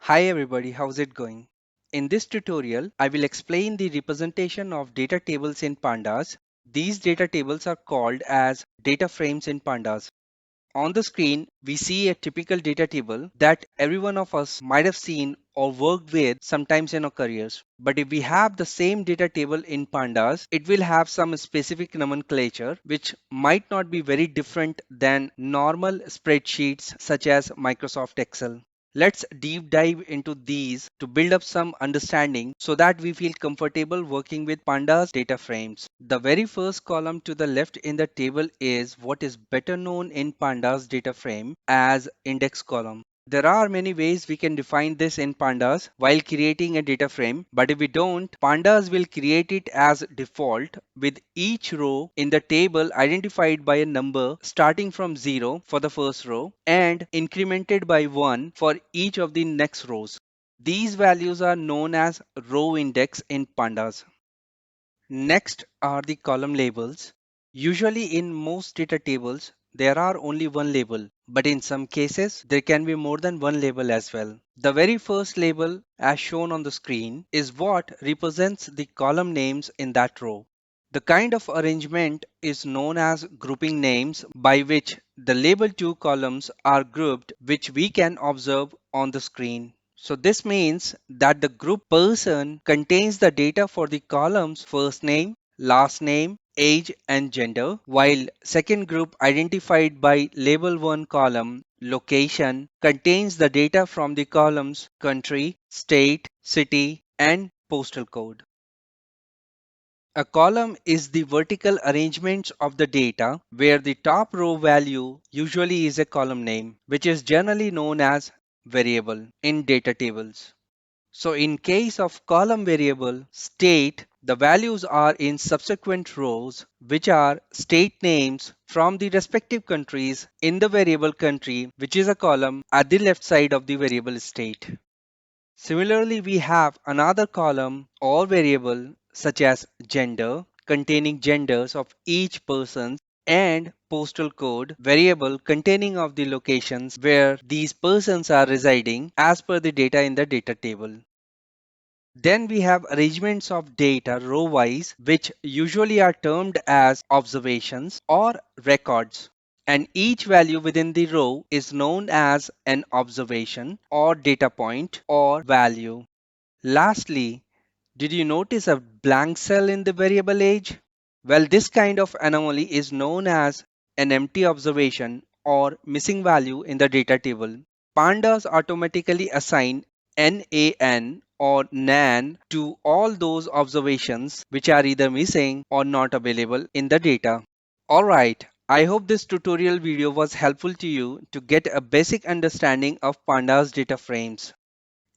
Hi everybody, how's it going? In this tutorial, I will explain the representation of data tables in Pandas. These data tables are called as data frames in Pandas. On the screen, we see a typical data table that every one of us might have seen or worked with sometimes in our careers. But if we have the same data table in Pandas, it will have some specific nomenclature which might not be very different than normal spreadsheets such as Microsoft Excel. Let's deep dive into these to build up some understanding so that we feel comfortable working with Pandas data frames. The very first column to the left in the table is what is better known in Pandas data frame as index column. There are many ways we can define this in Pandas while creating a data frame, but if we don't, Pandas will create it as default with each row in the table identified by a number starting from 0 for the first row and incremented by 1 for each of the next rows. These values are known as row index in Pandas. Next are the column labels. Usually in most data tables, there are only one label, but in some cases, there can be more than one label as well. The very first label, as shown on the screen, is what represents the column names in that row. The kind of arrangement is known as grouping names, by which the label 2 columns are grouped, which we can observe on the screen. So this means that the group person contains the data for the columns first name, last name, age and gender, while second group identified by label 1 column location contains the data from the columns country, state, city and postal code. A column is the vertical arrangement of the data where the top row value usually is a column name, which is generally known as variable in data tables. So in case of column variable state, the values are in subsequent rows, which are state names from the respective countries in the variable country, which is a column at the left side of the variable state. Similarly, we have another column or variable such as gender containing genders of each person and postal code variable containing of the locations where these persons are residing as per the data in the data table. Then we have arrangements of data row-wise, which usually are termed as observations or records. And each value within the row is known as an observation or data point or value. Lastly, did you notice a blank cell in the variable age? Well, this kind of anomaly is known as an empty observation or missing value in the data table. Pandas automatically assign NaN or NaN to all those observations which are either missing or not available in the data. Alright, I hope this tutorial video was helpful to you to get a basic understanding of Pandas data frames.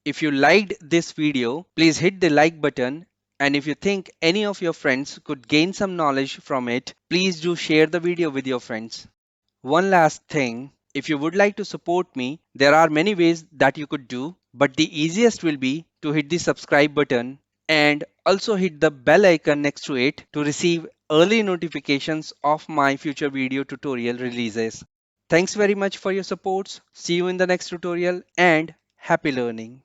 If you liked this video, please hit the like button, and if you think any of your friends could gain some knowledge from it, please do share the video with your friends. One last thing, if you would like to support me, there are many ways that you could do, but the easiest will be to hit the subscribe button and also hit the bell icon next to it to receive early notifications of my future video tutorial releases. Thanks very much for your supports. See you in the next tutorial and happy learning.